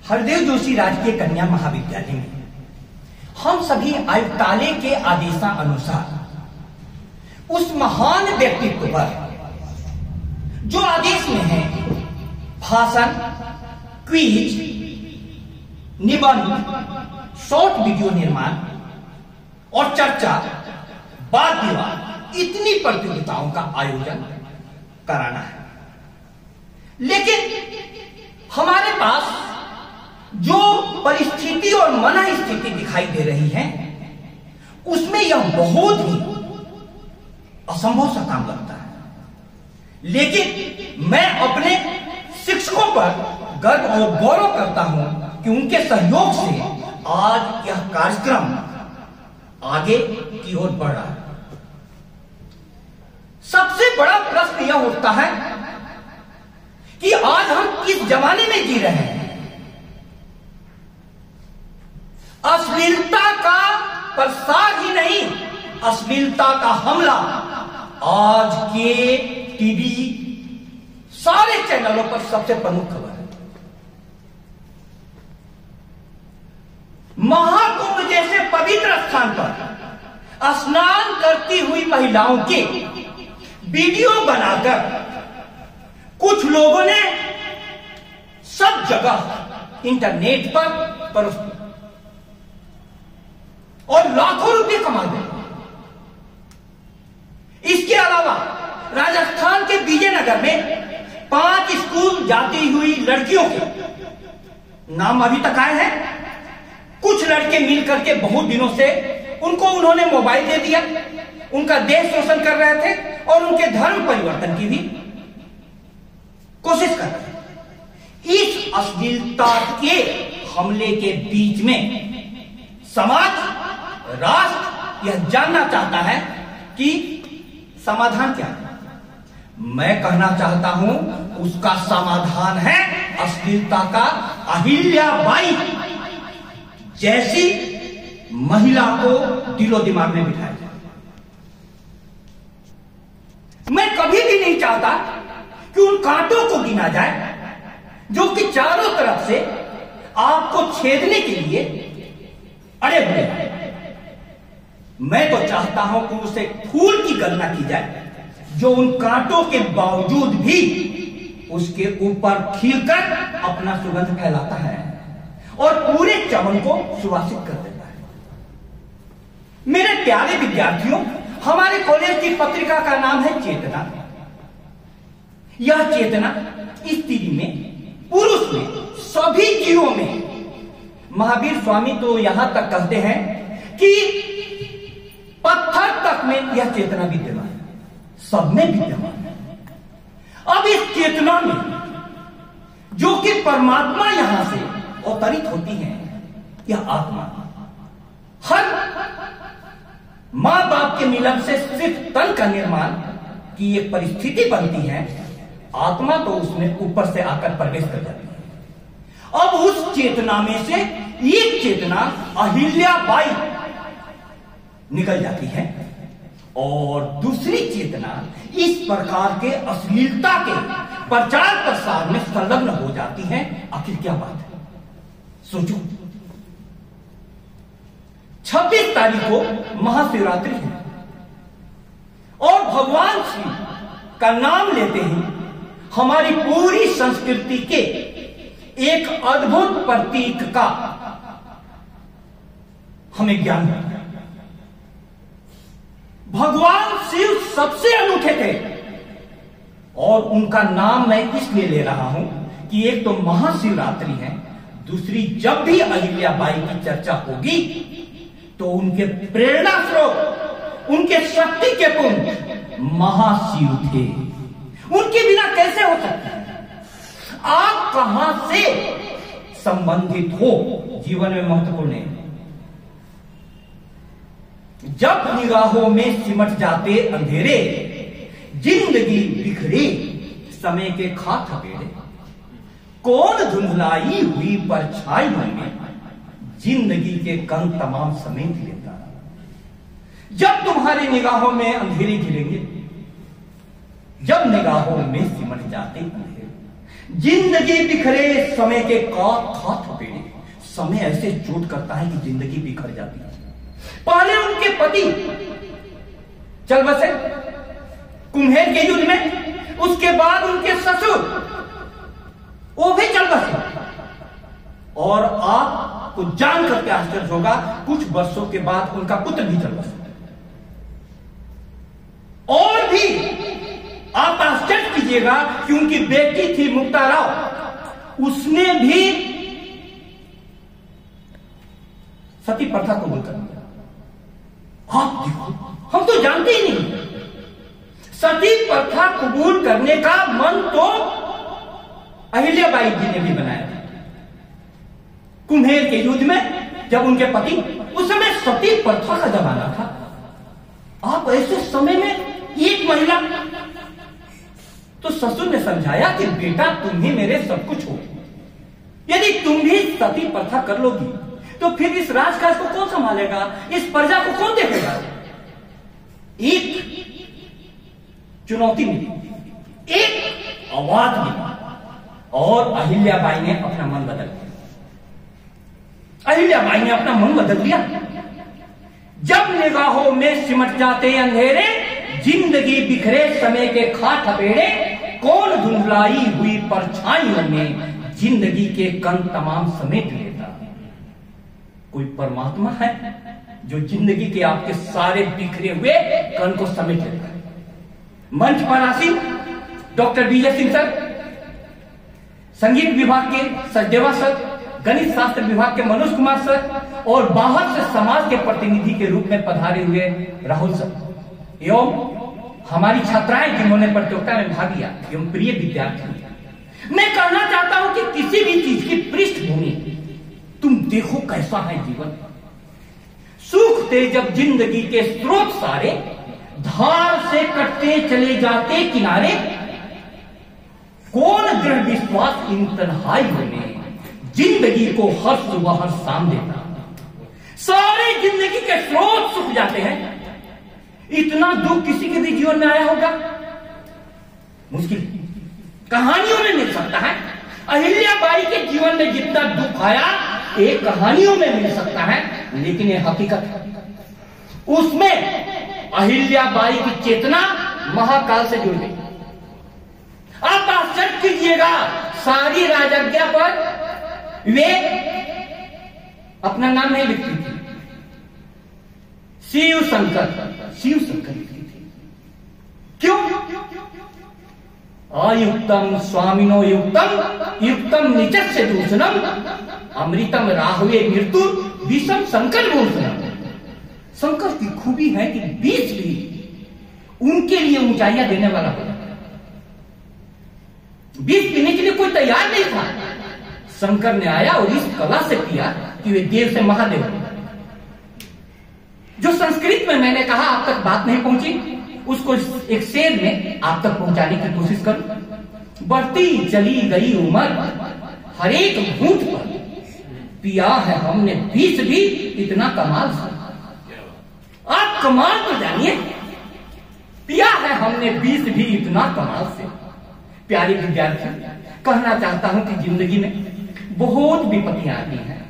हरदेव जोशी राजकीय कन्या महाविद्यालय में हम सभी आयुक्तालय के आदेशानुसार उस महान व्यक्तित्व पर जो आदेश में है भाषण, क्विज, निबंध, शॉर्ट वीडियो निर्माण और चर्चा, वाद विवाद, इतनी प्रतियोगिताओं का आयोजन कराना है। लेकिन हमारे पास जो परिस्थिति और मना स्थिति दिखाई दे रही है उसमें यह बहुत ही असंभव सा काम लगता है। लेकिन मैं अपने शिक्षकों पर गर्व और गौरव करता हूं कि उनके सहयोग से आज यह कार्यक्रम आगे की ओर बढ़ रहा है। सबसे बड़ा प्रश्न यह उठता है कि आज हम किस जमाने में जी रहे हैं। अश्लीलता का प्रसार ही नहीं, अश्लीलता का हमला आज के टीवी सारे चैनलों पर सबसे प्रमुख खबर है। महाकुंभ जैसे पवित्र स्थान पर स्नान करती हुई महिलाओं के वीडियो बनाकर कुछ लोगों ने सब जगह इंटरनेट पर परोसा और लाखों रुपए कमा गए। इसके अलावा राजस्थान के विजयनगर में 5 स्कूल जाती हुई लड़कियों के नाम अभी तक आए हैं। कुछ लड़के मिलकर के बहुत दिनों से उन्होंने मोबाइल दे दिया, उनका देश शोषण कर रहे थे और उनके धर्म परिवर्तन की भी कोशिश कर रहे थे। इस अश्लीलता के हमले के बीच में समाज, राष्ट्र यह जानना चाहता है कि समाधान क्या है। मैं कहना चाहता हूं उसका समाधान है अश्लीलता का अहिल्याबाई जैसी महिला को दिलो दिमाग में बिठाया जाए। मैं कभी भी नहीं चाहता कि उन कांटों को गिना जाए जो कि चारों तरफ से आपको छेदने के लिए अड़े हुए हैं। मैं तो चाहता हूं कि उसे फूल की गणना की जाए जो उन कांटों के बावजूद भी उसके ऊपर खिलकर अपना सुगंध फैलाता है और पूरे चमन को सुवासित कर देता है। मेरे प्यारे विद्यार्थियों, हमारे कॉलेज की पत्रिका का नाम है चेतना। यह चेतना स्त्री में, पुरुष में, सभी जीवों में। महावीर स्वामी तो यहां तक कहते हैं कि पत्थर तक में यह चेतना विद्यमान है, सब में विद्यमान है। अब इस चेतना में जो कि परमात्मा यहां से अवतरित होती है, यह आत्मा हर मां बाप के मिलन से सिर्फ तन का निर्माण की एक परिस्थिति बनती है, आत्मा तो उसमें ऊपर से आकर प्रवेश कर जाती है। अब उस चेतना में से एक चेतना अहिल्याबाई निकल जाती है और दूसरी चेतना इस प्रकार के अश्लीलता के प्रचार प्रसार में संलग्न हो जाती है। आखिर क्या बात है, सोचो। 26 तारीख को महाशिवरात्रि है और भगवान शिव का नाम लेते ही हमारी पूरी संस्कृति के एक अद्भुत प्रतीक का हमें ज्ञान है। भगवान शिव सबसे अनूठे थे और उनका नाम मैं इसलिए ले रहा हूं कि एक तो महाशिवरात्रि है, दूसरी जब भी अहिल्याबाई की चर्चा होगी तो उनके प्रेरणा स्रोत, उनके शक्ति के पुंज महाशिव थे। उनके बिना कैसे हो सकते हैं? आप कहां से संबंधित हो जीवन में महत्वपूर्ण है। जब निगाहों में सिमट जाते अंधेरे, जिंदगी बिखरे समय के खाक थपेड़े, कौन धुंधलाई हुई परछाई में जिंदगी के कण तमाम समेट लेता। जब तुम्हारी निगाहों में अंधेरे घिरेंगे, जब निगाहों में सिमट जाते अंधेरे, जिंदगी बिखरे समय के खाक थपेड़े, समय ऐसे चोट करता है कि जिंदगी बिखर जाती है। पहले उनके पति चल बसे कुम्हेर के युद्ध में, उसके बाद उनके ससुर वो भी चल बसे। और आपको जान करके आश्चर्य होगा, कुछ वर्षों के बाद उनका पुत्र भी चल बसा। और भी आप आश्चर्य कीजिएगा कि उनकी बेटी थी मुक्ता राव, उसने भी सती प्रथा कबूल कर लिया। आप देखो, हम तो जानते ही नहीं। सती प्रथा कबूल करने का मन तो अहिल्याबाई जी ने भी बनाया था। कुम्हेर के युद्ध में जब उनके पति, उस समय सती प्रथा का जमाना था। आप ऐसे समय में एक महिला, तो ससुर ने समझाया कि बेटा तुम ही मेरे सब कुछ हो, यदि तुम भी सती प्रथा कर लोगी तो फिर इस राजकाज को कौन संभालेगा, इस प्रजा को कौन देखेगा। एक चुनौती मिली, एक आवाज मिली, और अहिल्याबाई ने अपना मन बदल लिया। अहिल्याबाई ने अपना मन बदल लिया। जब निगाहों में सिमट जाते अंधेरे, जिंदगी बिखरे समय के खाट थपेड़े, कौन धुंधलाई हुई परछाइयों में जिंदगी के कण तमाम समेट लेता। कोई परमात्मा है जो जिंदगी के आपके सारे बिखरे हुए कण को समेट लेता है। मंच पर आसीन डॉक्टर विजय सिंह सर, संगीत विभाग के सचदेवा सर, गणित शास्त्र विभाग के मनोज कुमार सर, और बाहर से समाज के प्रतिनिधि के रूप में पधारे हुए राहुल सर, एवं हमारी छात्राएं जिन्होंने प्रतियोगिता में भाग लिया, एवं प्रिय विद्यार्थी। मैं कहना चाहता हूं कि किसी भी चीज की पृष्ठभूमि तुम देखो कैसा है जीवन। सूखते जब जिंदगी के स्रोत सारे, धार से कटते चले जाते किनारे, कौन दृढ़ विश्वास इन तन्हाइयों में जिंदगी को हर सुबह हर शाम देता। सारे जिंदगी के स्रोत सूख जाते हैं। इतना दुख किसी के भी जीवन में आया होगा? मुश्किल कहानियों में मिल सकता है। अहिल्याबाई के जीवन में जितना दुख आया एक कहानियों में मिल सकता है, लेकिन ये हकीकत है। उसमें अहिल्याबाई की चेतना महाकाल से जुड़ गई। आप आश्चर्य कीजिएगा, सारी राजज्ञा पर वे अपना नाम नहीं लिखती थी, शिव शंकर, शिव शंकर लिखती थी। क्यों? अयुक्तम स्वामिनो युक्तम, युक्तम निचस्य दूषणम, अमृतम राहुवे मृत्यु विषम शंकर भूषणम। शंकर की खूबी है कि बीच भी उनके लिए ऊंचाइयां देने वाला हो। बीज पीने के लिए कोई तैयार नहीं था। शंकर ने आया और इस कला से किया कि वे देव से महादेव। जो संस्कृत में मैंने कहा आप तक बात नहीं पहुंची, उसको एक शेर में आप तक पहुंचाने की कोशिश करूं। बढ़ती चली गई उम्र, हर एक घूंट पर पिया है हमने बीस भी इतना कमाल से। आप कमाल तो जानिए, पिया है हमने बीस भी इतना कमाल से। प्यारे विद्यार्थी, कहना चाहता हूं कि जिंदगी में बहुत विपत्तियां आती हैं,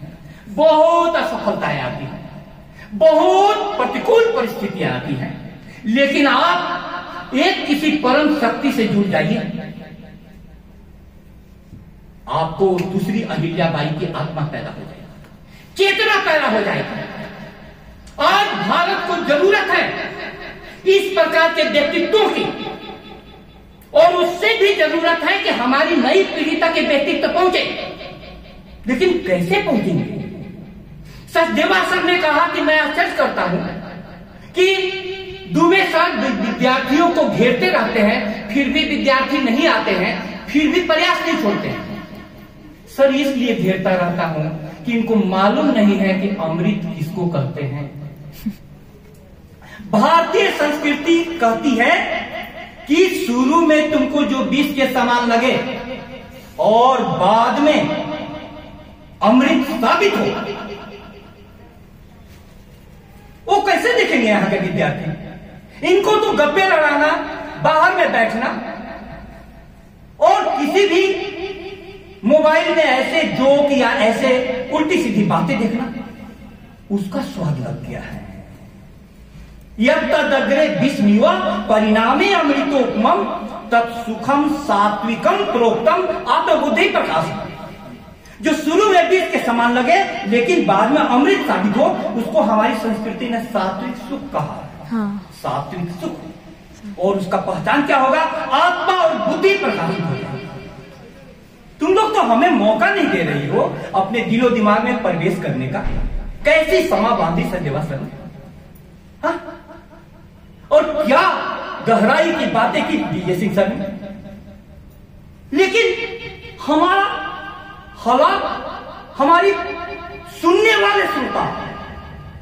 बहुत असफलताएं आती हैं, बहुत प्रतिकूल परिस्थितियां आती हैं, लेकिन आप एक किसी परम शक्ति से जुड़ जाइए, आपको दूसरी अहिल्याबाई की आत्मा पैदा हो जाएगी, चेतना पैदा हो जाएगी। आज भारत को जरूरत है इस प्रकार के व्यक्तित्वों की, और उससे भी जरूरत है कि हमारी नई पीढ़ी तक के व्यक्तित्व पहुंचे। लेकिन कैसे पहुंचेंगे? सचदेवा सर ने कहा कि मैं आश्चर्य करता हूं कि दुबे सर विद्यार्थियों को घेरते रहते हैं, फिर भी विद्यार्थी नहीं आते हैं, फिर भी प्रयास नहीं छोड़ते हैं। सर इसलिए घेरता रहता हूं कि इनको मालूम नहीं है कि अमृत किसको कहते हैं। भारतीय संस्कृति कहती है कि शुरू में तुमको जो विष के समान लगे और बाद में अमृत साबित हो। वो कैसे देखेंगे यहां के विद्यार्थी? इनको तो गप्पे लड़ाना, बाहर में बैठना और किसी भी मोबाइल में ऐसे जोक या ऐसे उल्टी सीधी बातें देखना, उसका स्वाद लग गया है। यद्दग्रे विस्मिव परिणामे अमृतोपमम तत्सुखम सात्विकम प्रोक्तम आत्मबुद्धि प्रकाश। जो शुरू में विष के समान लगे लेकिन बाद में अमृत साबित हो, उसको हमारी संस्कृति ने सात्विक सुख कहा। हाँ। सात्विक सुख, और उसका पहचान क्या होगा? आत्मा और बुद्धि प्रकाशित होगा। तुम लोग तो हमें मौका नहीं दे रही हो अपने दिलो दिमाग में प्रवेश करने का। कैसी समा बांधी सजेवा सर, हाँ? और क्या गहराई की बातें की विजय सिंह सर ने। लेकिन हमारा हालात, हमारी सुनने वाले श्रोता,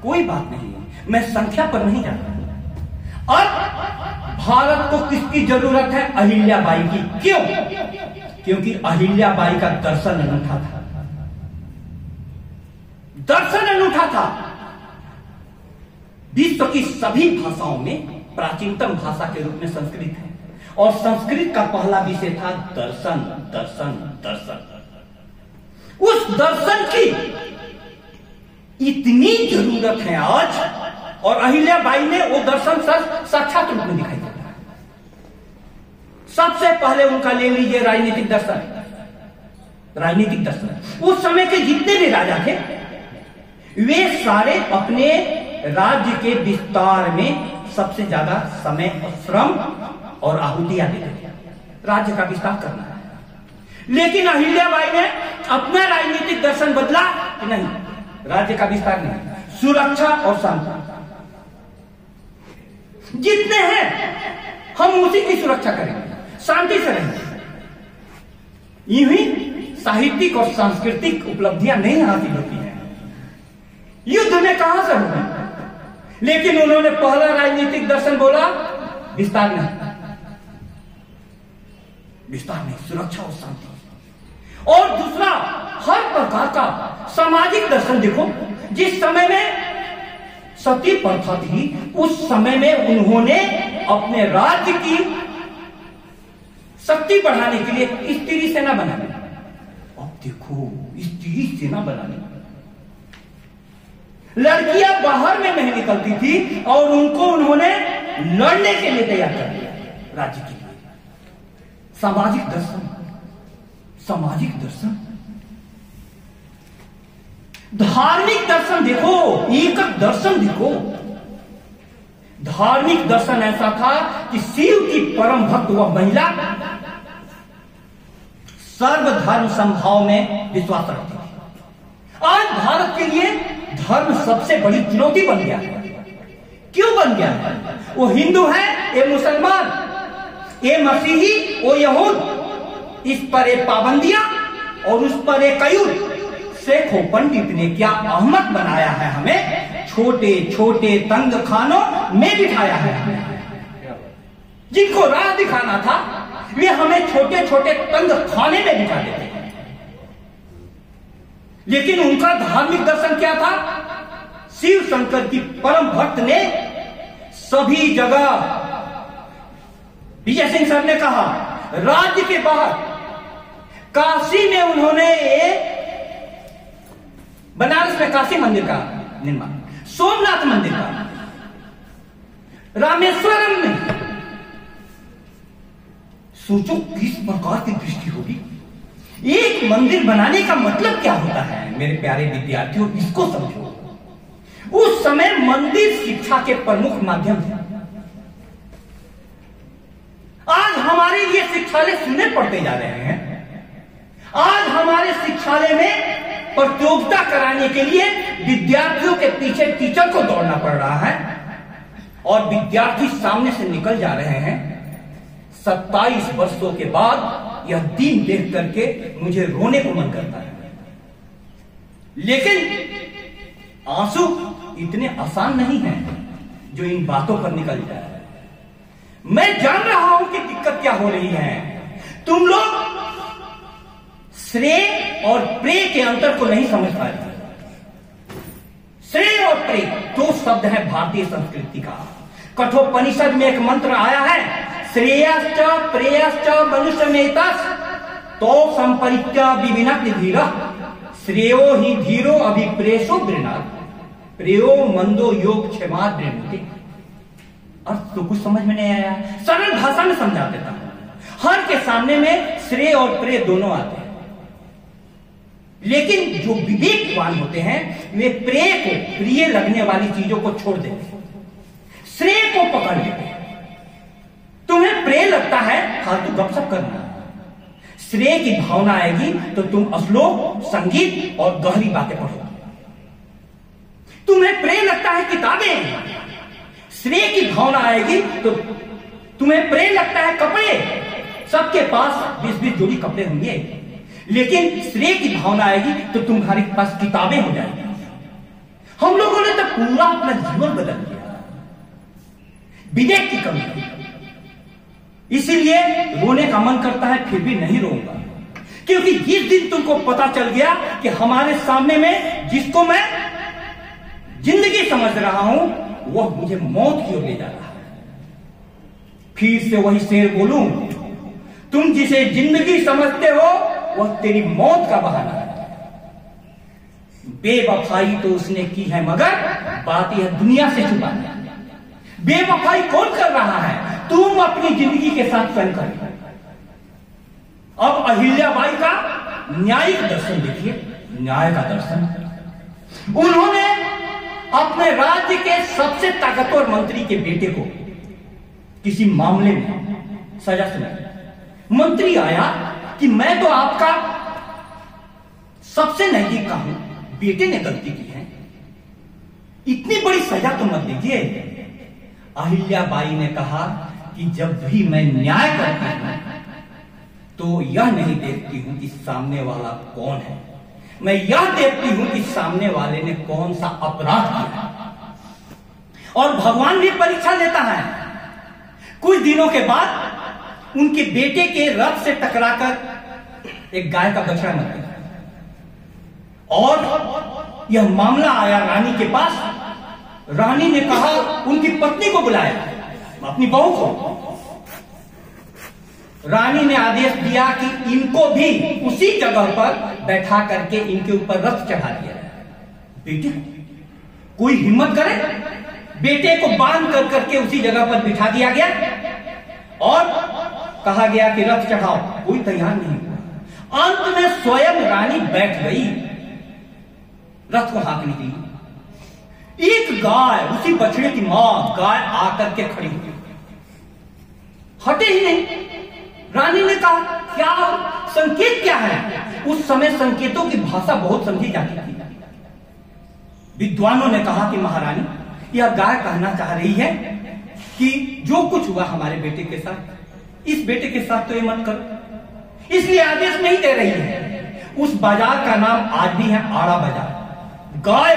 कोई बात नहीं, मैं संख्या पर नहीं जाता। और भारत को किसकी जरूरत है? अहिल्याबाई की। क्यों? क्योंकि अहिल्याबाई का दर्शन अनूठा था। दर्शन अनूठा था। विश्व की सभी भाषाओं में प्राचीनतम भाषा के रूप में संस्कृत है, और संस्कृत का पहला विषय था दर्शन, दर्शन, दर्शन। उस दर्शन की इतनी जरूरत है आज, और अहिल्याबाई ने वो दर्शन साक्षात रूप में दिखाई देता है। सबसे पहले उनका ले लीजिए राजनीतिक दर्शन। राजनीतिक दर्शन, उस समय के जितने भी राजा थे वे सारे अपने राज्य के विस्तार में सबसे ज्यादा समय, श्रम और आहुतियां देते थे। राज्य का विस्तार करना है। लेकिन अहिल्याबाई ने अपना राजनीतिक दर्शन बदला कि नहीं, राज्य का विस्तार नहीं, सुरक्षा और शांति। जितने हैं हम उसी की सुरक्षा करेंगे, शांति से रहेंगे। यूं ही साहित्यिक और सांस्कृतिक उपलब्धियां नहीं हासिल होती हैं। युद्ध में कहां से होगी? लेकिन उन्होंने पहला राजनीतिक दर्शन बोला, विस्तार नहीं, विस्तार नहीं, सुरक्षा और शांति। और दूसरा, हर प्रकार का सामाजिक दर्शन। देखो, जिस समय में सती प्रथा थी उस समय में उन्होंने अपने राज्य की शक्ति बढ़ाने के लिए स्त्री सेना बनाई। अब देखो, स्त्री सेना बनाने, लड़कियां बाहर में नहीं निकलती थी और उनको उन्होंने लड़ने के लिए तैयार कर दिया राज्य के लिए। सामाजिक दर्शन, सामाजिक दर्शन। धार्मिक दर्शन देखो, एक दर्शन देखो। धार्मिक दर्शन ऐसा था कि शिव की परम भक्त वह महिला सर्वधर्म संभाव में विश्वास रखती थी। आज भारत के लिए धर्म सबसे बड़ी चुनौती बन गया है। क्यों बन गया है? वो हिंदू है, ये मुसलमान, ये मसीही, वो यहूद। इस पर एक पाबंदियां और उस पर एक कयूर। शेखों पंडित ने क्या अहमद बनाया है हमें, छोटे छोटे तंग खानों में बिठाया है। जिनको राह दिखाना था वे हमें छोटे छोटे तंग खाने में बिठा देते हैं। लेकिन उनका धार्मिक दर्शन क्या था? शिव शंकर की परम भक्त ने सभी जगह, विजय सिंह सर ने कहा, राज्य के बाहर काशी में उन्होंने बनारस में काशी मंदिर का निर्माण, सोमनाथ मंदिर का, रामेश्वरम में। सोचो किस प्रकार की दृष्टि होगी। एक मंदिर बनाने का मतलब क्या होता है मेरे प्यारे विद्यार्थियों, इसको समझो। उस समय मंदिर शिक्षा के प्रमुख माध्यम थे। आज हमारे लिए शिक्षालय सुनने पड़ते जा रहे हैं। आज हमारे शिक्षालय में प्रतियोगिता कराने के लिए विद्यार्थियों के पीछे टीचर को दौड़ना पड़ रहा है और विद्यार्थी सामने से निकल जा रहे हैं। 27 वर्षों के बाद यह दिन देख करके मुझे रोने को मन करता है। लेकिन आंसू इतने आसान नहीं है जो इन बातों पर निकल जाए। मैं जान रहा हूं कि दिक्कत क्या हो रही है। तुम लोग श्रेय और प्रेय के अंतर को नहीं समझ पा रहे। श्रेय और प्रेय दो शब्द है भारतीय संस्कृति का। कठोपनिषद में एक मंत्र आया है, श्रेयश्च प्रेयश्च मनुष्यमेतस् तो संपरित्या विविनक्ति धीरा श्रेयो ही धीरो अभिप्रेषो गृणात् प्रेयो मंदो योग क्षमा दृढ़ते। अर्थ तो कुछ समझ में नहीं आया, सरल भाषा में समझा देता हूं। हर के सामने में श्रेय और प्रेय दोनों आते हैं, लेकिन जो विवेकवान होते हैं वे प्रेय को, प्रिय लगने वाली चीजों को छोड़ देते हैं, श्रेय को पकड़ लेते हैं। तुम्हें प्रेय लगता है फालतू गपशप करना, श्रेय की भावना आएगी तो तुम श्लोक, संगीत और गहरी बातें पढ़ोगे। तुम्हें प्रेय लगता है किताबें, श्रेय की भावना आएगी तो तुम्हें प्रेय लगता है कपड़े, सबके पास 20-20 जोड़ी कपड़े होंगे, लेकिन श्रेय की भावना आएगी तो तुम्हारे पास किताबें हो जाएंगी। हम लोगों ने तो पूरा अपना जीवन बदल दिया, विवेक की कमी है। इसीलिए रोने का मन करता है फिर भी नहीं रोऊंगा, क्योंकि जिस दिन तुमको पता चल गया कि हमारे सामने में जिसको मैं जिंदगी समझ रहा हूं वह मुझे मौत की ओर ले जा रहा है, फिर से वही शेर बोलूं, तुम जिसे जिंदगी समझते हो वह तेरी मौत का बहाना है। बेवफाई तो उसने की है मगर बात यह दुनिया से छुपा है। बेवफाई कौन कर रहा है? तुम अपनी जिंदगी के साथ स्वयं कर। अब अहिल्याबाई का न्यायिक दर्शन देखिए, न्याय का दर्शन। उन्होंने अपने राज्य के सबसे ताकतवर मंत्री के बेटे को किसी मामले में सजा सुनाई। मंत्री आया कि मैं तो आपका सबसे नजदीक का हूं, बेटे ने गलती की है, इतनी बड़ी सजा तो मत दीजिए। अहिल्याबाई ने कहा कि जब भी मैं न्याय करती हूं तो यह नहीं देखती हूं कि सामने वाला कौन है, मैं यह देखती हूं कि सामने वाले ने कौन सा अपराध किया है। और भगवान भी परीक्षा लेता है। कुछ दिनों के बाद उनके बेटे के रथ से टकराकर एक गाय का बछड़ा मर गया और यह मामला आया रानी के पास। रानी ने कहा, उनकी पत्नी को बुलाया, अपनी बहू को। रानी ने आदेश दिया कि इनको भी उसी जगह पर बैठा करके इनके ऊपर रथ चढ़ा दिया। बेटे कोई हिम्मत करे, बेटे को बांध कर करके उसी जगह पर बिठा दिया गया और कहा गया कि रथ चढ़ाओ। कोई तैयार नहीं हुआ। अंत में स्वयं रानी बैठ गई रथ को हाँकने के लिए। एक गाय, उसी बछड़े की मां गाय आकर के खड़ी हुई, हटे ही नहीं। रानी ने कहा, क्या संकेत क्या है? उस समय संकेतों की भाषा बहुत समझी जाती थी। विद्वानों ने कहा कि महारानी, यह गाय कहना चाह रही है कि जो कुछ हुआ हमारे बेटे के साथ, इस बेटे के साथ तो ये मत करो, इसलिए आदेश नहीं दे रही है। उस बाजार का नाम आज भी है आड़ा बाजार, गाय।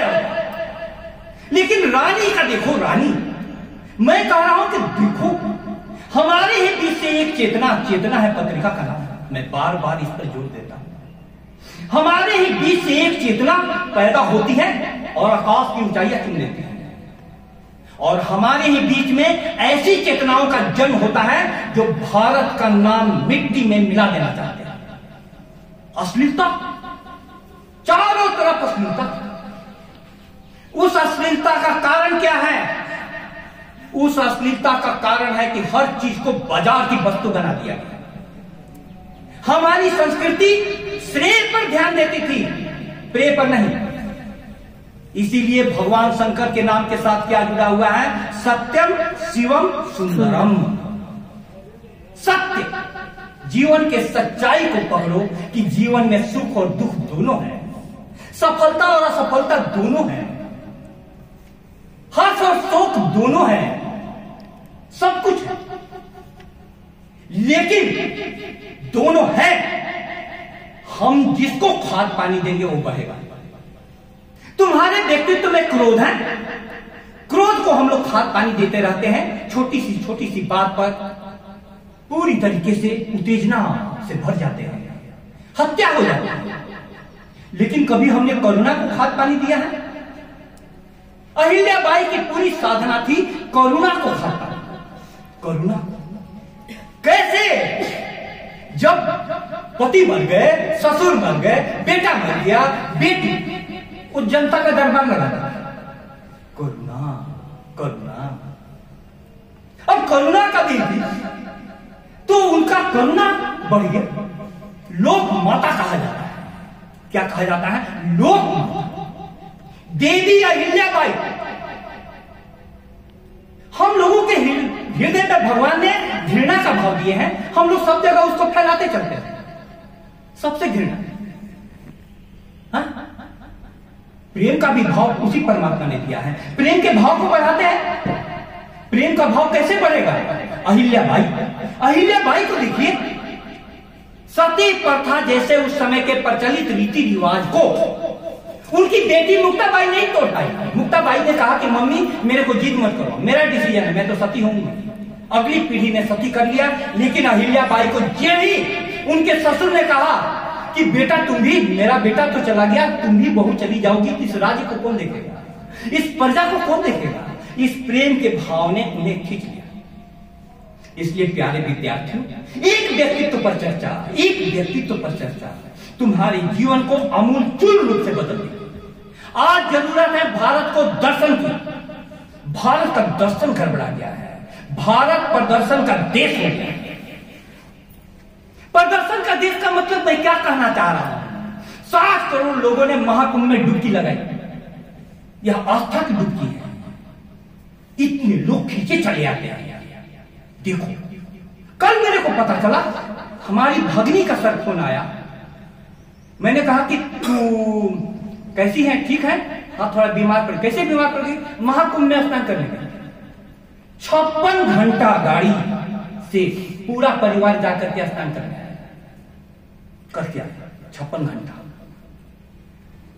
लेकिन रानी का देखो, रानी, मैं कह रहा हूं कि देखो, हमारे ही बीच से एक चेतना है पत्रिका का नाम, मैं बार बार इस पर जोर देता हूं। हमारे ही बीच से एक चेतना पैदा होती है और आकाश की ऊंचाइयां चुन लेती है, और हमारे ही बीच में ऐसी चेतनाओं का जन्म होता है जो भारत का नाम मिट्टी में मिला देना चाहते हैं। अश्लीलता, चारों तरफ अश्लीलता। उस अश्लीलता का कारण क्या है? उस अश्लीलता का कारण है कि हर चीज को बाजार की वस्तु बना दिया गया। हमारी संस्कृति श्रेय पर ध्यान देती थी, प्रेय पर नहीं। इसीलिए भगवान शंकर के नाम के साथ क्या जुड़ा हुआ है? सत्यम शिवम सुंदरम। सत्य, जीवन के सच्चाई को पकड़ो कि जीवन में सुख और दुख दोनों है, सफलता और असफलता दोनों है, हर्ष और शोक दोनों है, सब कुछ है। लेकिन दोनों है, हम जिसको खाद पानी देंगे वो बढ़ेगा। तुम्हारे व्यक्तित्व में क्रोध है, क्रोध को हम लोग खाद पानी देते रहते हैं, छोटी सी बात पर पूरी तरीके से उत्तेजना से भर जाते हैं, हत्या हो जाती है। लेकिन कभी हमने करुणा को खाद पानी दिया है? अहिल्याबाई की पूरी साधना थी करुणा को खाद पानी। करुणा कैसे? जब पति मर गए, ससुर मर गए, बेटा मर गया, बेटी, उस जनता का दरबार लगा था। करुणा, करुणा। अब करुणा का दिन थी तो उनका करुणा बढ़ गया। लोक माता कहा जाता है। क्या कहा जाता है? लोक माता, देवी अहिल्याबाई। हम लोगों के हृदय में भगवान ने घृणा का भाव दिए हैं, हम लोग सब जगह उसको फैलाते चलते हैं। सबसे घृणा, प्रेम का भी भाव उसी परमात्मा ने दिया है। प्रेम के भाव को बढ़ाते हैं। प्रेम का भाव कैसे बढ़ेगा? अहिल्याबाई, अहिल्याबाई को देखिए, सती प्रथा जैसे उस समय के प्रचलित रीति रिवाज को उनकी बेटी मुक्ताबाई नहीं तोड़ पाई। मुक्ताबाई ने कहा कि मम्मी मेरे को जिद मत करो, मेरा डिसीजन है, मैं तो सती होंगी। अगली पीढ़ी ने सती कर लिया, लेकिन अहिल्याबाई को जे ही उनके ससुर ने कहा कि बेटा तुम भी, मेरा बेटा तो चला गया, तुम भी बहू चली जाओगी, इस राज्य को कौन देखेगा, इस प्रजा को कौन देखेगा? इस प्रेम के भाव ने उन्हें खींच लिया। इसलिए प्यारे विद्यार्थियों, एक व्यक्तित्व पर चर्चा, एक व्यक्तित्व पर चर्चा तुम्हारे जीवन को आमूलचूल रूप से बदल देगी। आज जरूरत है भारत को दर्शन की। भारत का दर्शन गड़बड़ा गया है। भारत प्रदर्शन का देश हो गया है। प्रदर्शन का देश का मतलब मैं क्या कहना चाह रहा हूं? 60 करोड़ लोगों ने महाकुंभ में डुबकी लगाई। यह आस्था की डुबकी है। इतने लोग खींचे चले आते हैं। देखो, कल मेरे को पता चला, हमारी भगनी का सर फोन आया। मैंने कहा कि तू कैसी है? ठीक है? हाँ, थोड़ा बीमार पड़। कैसे बीमार पड़ गई? महाकुंभ में स्नान करने गई। 56 घंटा गाड़ी से पूरा परिवार जाकर के स्नान करने आया। करके आया 56 घंटा।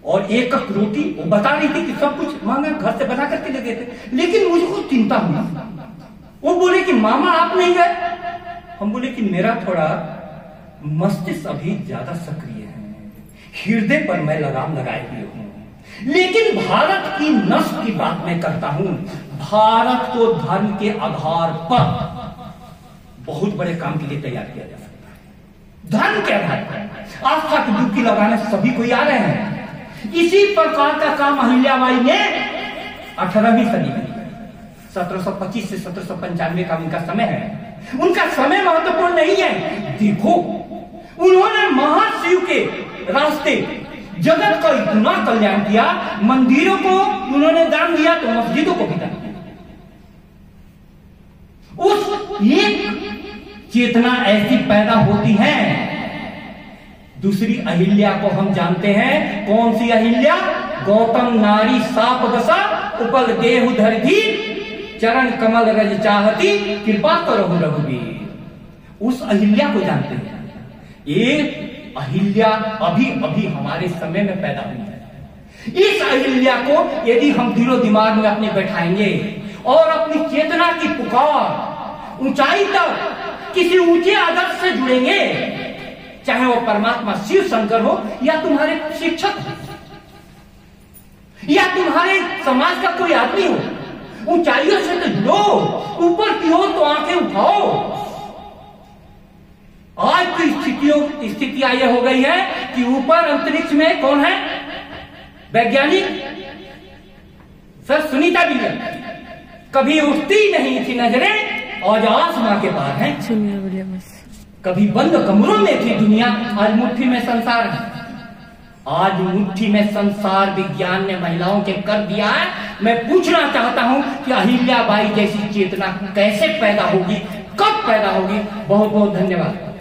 और एक कप रोटी, वो बता रही थी कि सब कुछ मांगा, घर से बना करके ले गए थे, लेकिन मुझको चिंता हुई। वो बोले कि मामा आप नहीं गए। हम बोले कि मेरा थोड़ा मस्तिष्क अभी ज्यादा सक्रिय है, हृदय पर मैं लगाम लगाए हुए हूं। लेकिन भारत की नस्ल की बात मैं करता हूं। भारत को धर्म के आधार पर बहुत बड़े काम के लिए तैयार किया जा सकता है। धर्म के आधार पर आस्था की डुबकी लगाने सभी कोई आ रहे हैं। इसी प्रकार का काम अहिल्याबाई ने 18वीं सदी में, 1725 से 1795 का उनका समय है। उनका समय महत्वपूर्ण नहीं है। देखो, उन्होंने महाशिव के रास्ते जगत का इतना कल्याण किया। मंदिरों को उन्होंने दान दिया तो मस्जिदों को भी दान दिया। उस एक चेतना ऐसी पैदा होती है। दूसरी अहिल्या को हम जानते हैं। कौन सी अहिल्या? गौतम नारी साप दशा उपल देहु धरधीर चरण कमल रज चाहती कृपा करो रघुवीर। उस अहिल्या को जानते हैं। ये अहिल्या अभी अभी हमारे समय में पैदा हुई है। इस अहिल्या को यदि हम दिलो दिमाग में अपने बैठाएंगे और अपनी चेतना की पुकार ऊंचाई तक किसी ऊंचे आदर्श से जुड़ेंगे, चाहे वो परमात्मा शिव शंकर हो या तुम्हारे शिक्षक हो या तुम्हारे समाज का कोई आदमी हो, ऊंचाइयों से तो जुड़ो, ऊपर की ओर तो आंखें उठाओ। आज की स्थितियां यह हो गई है कि ऊपर अंतरिक्ष में कौन है? वैज्ञानिक सर सुनीता विलियम्स। कभी उठती नहीं थी नजरें और आसमां के पार है। कभी बंद कमरों में थी दुनिया, आज मुट्ठी में संसार है। आज मुट्ठी में संसार विज्ञान ने महिलाओं के कर दिया है। मैं पूछना चाहता हूं कि अहिल्याबाई जैसी चेतना कैसे पैदा होगी, कब पैदा होगी? बहुत बहुत धन्यवाद।